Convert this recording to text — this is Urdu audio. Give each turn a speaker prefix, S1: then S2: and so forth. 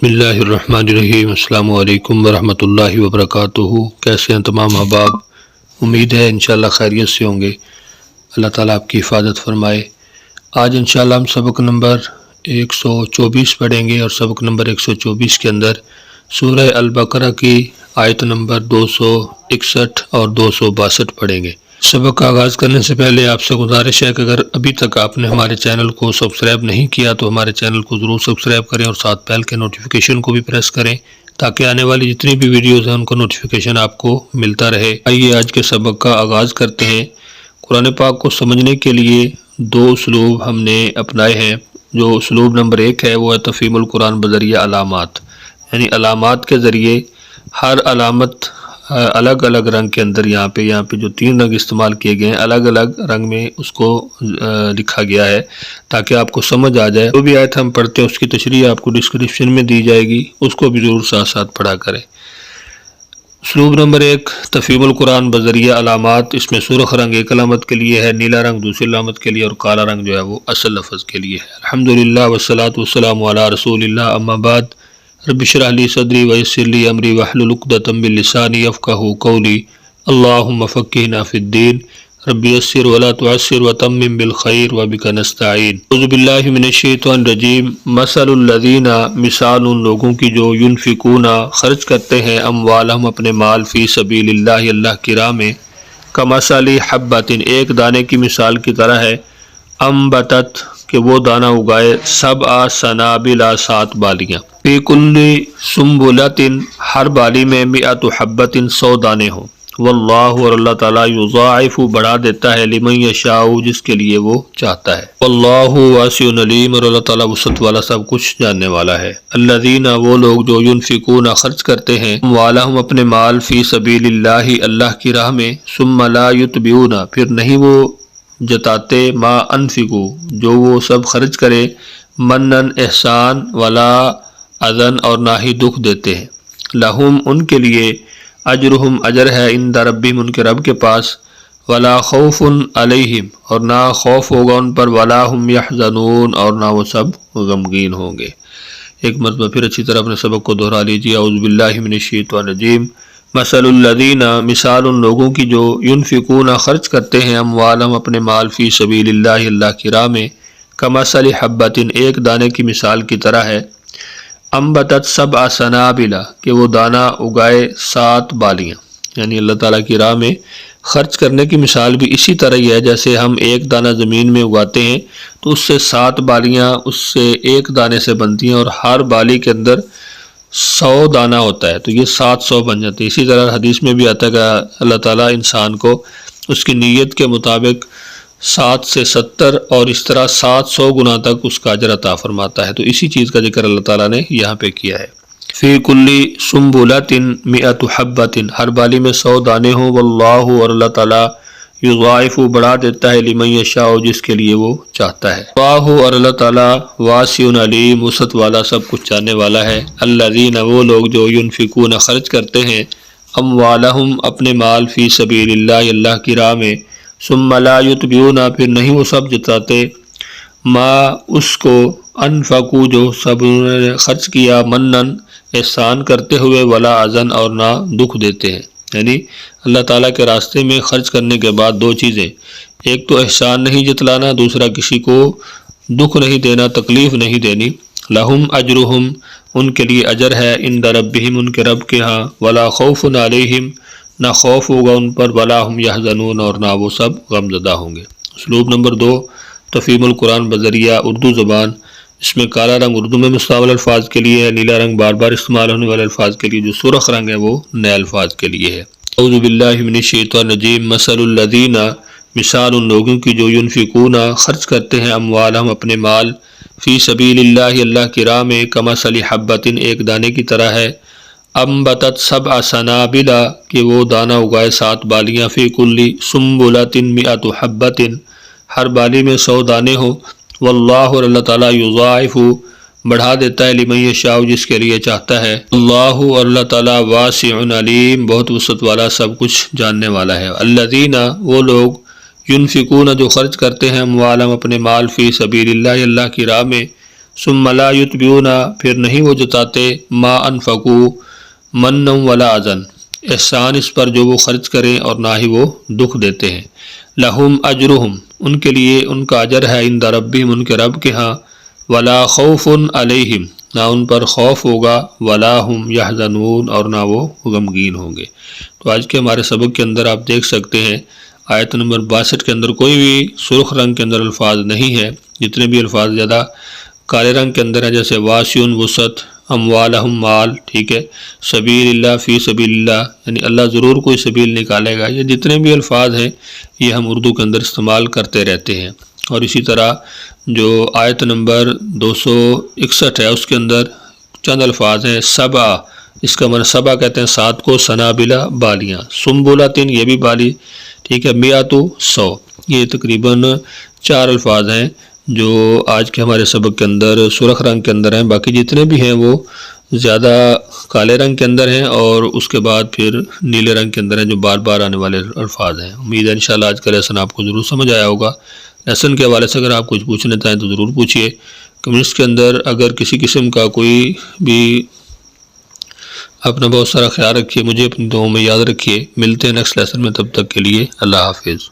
S1: بسم اللہ الرحمن الرحیم۔ السلام علیکم ورحمۃ اللہ وبرکاتہ۔ کیسے ہیں تمام احباب؟ امید ہے انشاءاللہ خیریت سے ہوں گے۔ اللہ تعالیٰ آپ کی حفاظت فرمائے۔ آج انشاءاللہ ہم سبق نمبر 124 پڑھیں گے، اور سبق نمبر 124 کے اندر سورہ البقرہ کی آیت نمبر 261 اور 262 پڑھیں گے۔ سبق کا آغاز کرنے سے پہلے آپ سے گزارش ہے کہ اگر ابھی تک آپ نے ہمارے چینل کو سبسکرائب نہیں کیا تو ہمارے چینل کو ضرور سبسکرائب کریں، اور ساتھ بیل کے نوٹیفیکیشن کو بھی پریس کریں تاکہ آنے والی جتنی بھی ویڈیوز ہیں ان کا نوٹیفیکیشن آپ کو ملتا رہے۔ آئیے آج کے سبق کا آغاز کرتے ہیں۔ قرآن پاک کو سمجھنے کے لیے دو اسلوب ہم نے اپنائے ہیں۔ جو اسلوب نمبر 1 ہے وہ ہے تفہیم القرآن بذریعہ علامات، یعنی علامات کے ذریعے ہر علامت الگ الگ رنگ کے اندر یہاں پہ جو 3 رنگ استعمال کیے گئے ہیں الگ الگ رنگ میں اس کو لکھا گیا ہے تاکہ آپ کو سمجھ آ جائے۔ جو بھی آیت ہم پڑھتے ہیں اس کی تشریح آپ کو ڈسکرپشن میں دی جائے گی، اس کو بھی ضرور ساتھ ساتھ پڑھا کریں۔ اسلوب نمبر 1 تفہیم القرآن بذریعہ علامات، اس میں سرخ رنگ ایک علامت کے لیے ہے، نیلا رنگ دوسری علامت کے لیے، اور کالا رنگ جو ہے وہ اصل لفظ کے لیے ہے۔ الحمدللہ والصلاۃ والسلام علی رسول اللہ، اما بعد، رب اشرح لی صدری ویسر لی امری واحلل عقدۃ من لسانی یفقہوا قولی، اللہم فقہنا فی الدین، رب یسر ولا تعسر وتمم بالخیر وبک نستعین۔ اعوذ باللہ من الشیطان الرجیم۔ مثل الذین، مثال ان لوگوں کی جو ینفقون خرچ کرتے ہیں اموالہم اپنے مال، فی سبیل اللہ اللہ کی راہ میں، کمثل حبۃ ایک دانے کی مثال کی طرح ہے، انبتت کہ وہ دانہ اگائے، 7 سنابل 7 بالیاں، فی کل سنبلۃ ہر بالی میں 100 حبۃ 100 دانے ہوں، واللہ اور اللہ تعالیٰ یضاعف بڑھا دیتا ہے، لمن یشاء جس کے لیے وہ چاہتا ہے، واللہ واسع علیم اور اللہ تعالیٰ وسعت والا سب کچھ جاننے والا ہے۔ الذین وہ لوگ جو ینفقون خرچ کرتے ہیں اموالہم اپنے مال، فی سبیل اللہ اللہ کی راہ میں، ثم لا یتبعون پھر نہیں وہ جتاتے، ما انفقوا جو وہ سب خرچ کرے، منن احسان، ولا اذن اور نہ ہی دکھ دیتے ہیں، لہم ان کے لیے، اجرہم اجر ہے، عند ربہم ان کے رب کے پاس، ولا خوف علیہم اور نہ خوف ہوگا ان پر، ولا ہم یحزنون اور نہ وہ سب غمگین ہوں گے۔ ایک مرتبہ پھر اچھی طرح اپنے سبق کو دہرا لیجیے۔ اعوذ باللہ من الشیطان الرجیم۔ مثل الذین، مثال ان لوگوں کی جو ینفقون خرچ کرتے ہیں اموالہم اپنے مال، فی سبیل اللہ اللہ کی راہ میں، کمثل حبۃ ایک دانے کی مثال کی طرح ہے، انبتت 7 سنابل کہ وہ دانہ اگائے 7 بالیاں، یعنی اللہ تعالیٰ کی راہ میں خرچ کرنے کی مثال بھی اسی طرح ہی ہے جیسے ہم ایک دانہ زمین میں اگاتے ہیں تو اس سے 7 بالیاں اس سے ایک دانے سے بنتی ہیں، اور ہر بالی کے اندر 100 دانہ ہوتا ہے تو یہ 700 بن جاتے ہیں۔ اسی طرح حدیث میں بھی آتا ہے کہ اللہ تعالیٰ انسان کو اس کی نیت کے مطابق 7 سے 70 اور اس طرح 700 گنا تک اس کا اجر عطا فرماتا ہے، تو اسی چیز کا ذکر اللہ تعالیٰ نے یہاں پہ کیا ہے۔ فی کل سنبلۃ 100 حبۃ ہر بالی میں 100 دانے ہوں، واللہ اور اللہ تعالیٰ یضاعف بڑھا دیتا ہے، لمن یشاء جس کے لیے وہ چاہتا ہے، اللہ اور اللہ تعالیٰ واسع علیم وسعت والا سب کچھ جاننے والا ہے۔ الذین وہ لوگ جو ینفقون خرچ کرتے ہیں اموالہم اپنے مال، فی سبیل اللہ اللہ کی راہ میں، ثم لا یتبعون پھر نہیں وہ سب جتاتے، ما اس کو، انفقوا جو سب انہوں نے خرچ کیا، منن احسان کرتے ہوئے، ولا اذن اور نہ دکھ دیتے ہیں، یعنی اللہ تعالیٰ کے راستے میں خرچ کرنے کے بعد 2 چیزیں، ایک تو احسان نہیں جتلانا، دوسرا کسی کو دکھ نہیں دینا، تکلیف نہیں دینی، لہم اجرہم ان کے لیے اجر ہے، عند ربہم ان کے رب کے ہاں، ولا خوف علیہم نہ خوف ہوگا ان پر، ولا ہم یحزنون اور نہ وہ سب غمزدہ ہوں گے۔ اسلوب نمبر 2 تفہیم القرآن بذریعہ اردو زبان، اس میں کالا رنگ اردو میں مستعمل الفاظ کے لیے ہے، نیلا رنگ بار بار استعمال ہونے والے الفاظ کے لیے، جو سرخ رنگ ہے وہ نئے الفاظ کے لیے ہے۔ اعوذ باللہ من الشیطان الرجیم۔ مثل الذین مثال ان لوگوں کی جو ینفقون خرچ کرتے ہیں اموالہم اپنے مال، فی سبیل اللہ اللہ کی راہ میں، کمثل حبۃ ایک دانے کی طرح ہے، انبتت 7 سنابل کہ وہ دانہ اگائے 7 بالیاں، فی کل سنبلۃ 100 حبۃ ہر بالی میں 100 دانے ہوں، واللہ اور اللہ تعالیٰ یضاعف بڑھا دیتا ہے، لمن یشاء جس کے لیے چاہتا ہے، اللہ اور اللہ تعالیٰ واسع علیم بہت وسعت والا سب کچھ جاننے والا ہے۔ الذین وہ لوگ ینفقون جو خرچ کرتے ہیں اموالہم اپنے مال، فی سبیل اللہ اللہ کی راہ میں، ثم لا یتبعون پھر نہیں وہ جتاتے ما انفقوا منا ولا اذى احسان اس پر جو وہ خرچ کریں اور نہ ہی وہ دکھ دیتے ہیں۔ لہم اجرہم ان کے لیے ان کا اجر ہے عند ربہم ان کے رب کے ہاں، ولا خوف علیہم نہ ان پر خوف ہوگا، ولا ہم یحزنون اور نہ وہ غمگین ہوں گے۔ تو آج کے ہمارے سبق کے اندر آپ دیکھ سکتے ہیں آیت نمبر 62 کے اندر کوئی بھی سرخ رنگ کے اندر الفاظ نہیں ہے، جتنے بھی الفاظ زیادہ کالے رنگ کے اندر ہیں، جیسے واسعن وسعت، اموالہم مال، ٹھیک ہے، سبیل اللہ فی سبیل اللہ یعنی اللہ ضرور کوئی سبیل نکالے گا، یہ جتنے بھی الفاظ ہیں یہ ہم اردو کے اندر استعمال کرتے رہتے ہیں۔ اور اسی طرح جو آیت نمبر 261 ہے اس کے اندر چند الفاظ ہیں، سبع، اس کا معنی سبع کہتے ہیں 7 کو، سنابلہ بالیاں، سنبلۃ یہ بھی بالی، ٹھیک ہے، میات 100، یہ تقریباً 4 الفاظ ہیں جو آج کے ہمارے سبق کے اندر سرخ رنگ کے اندر ہیں، باقی جتنے بھی ہیں وہ زیادہ کالے رنگ کے اندر ہیں اور اس کے بعد پھر نیلے رنگ کے اندر ہیں جو بار بار آنے والے الفاظ ہیں۔ امید ہے انشاءاللہ آج کا لیسن آپ کو ضرور سمجھ آیا ہوگا۔ لیسن کے حوالے سے اگر آپ کچھ پوچھنا چاہیں تو ضرور پوچھیے۔ کمنٹس کے اندر اگر کسی قسم کا کوئی بھی اپنا بہت سارا خیال رکھیے، مجھے اپنی دعاؤں میں یاد رکھیے۔ ملتے ہیں نیکسٹ لیسن میں، تب تک کے لیے اللہ حافظ۔